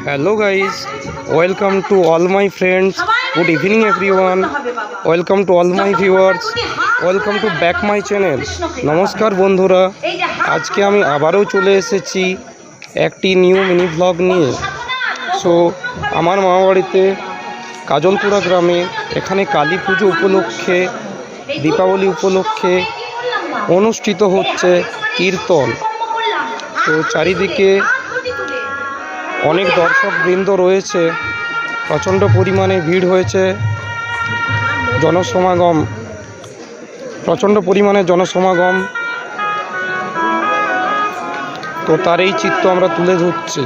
Hello guys, welcome to all my friends. Good evening everyone. Welcome to all my viewers. Welcome to back my channel. নমস্কার বন্ধুরা, আজকে আমি আবারও চলে এসেছি একটি নিউ মিনি ভ্লগ নিয়ে। সো আমার মামাবাড়িতে কাজলপুরা গ্রামে এখানে কালী পুজো উপলক্ষে, দীপাবলি উপলক্ষে অনুষ্ঠিত হচ্ছে কীর্তন। তো চারিদিকে অনেক দর্শকবৃন্দ রয়েছে, প্রচণ্ড পরিমাণে ভিড় হয়েছে, প্রচণ্ড পরিমাণে জনসমাগম। তো তার এই চিত্র আমরা তুলে ধরছি।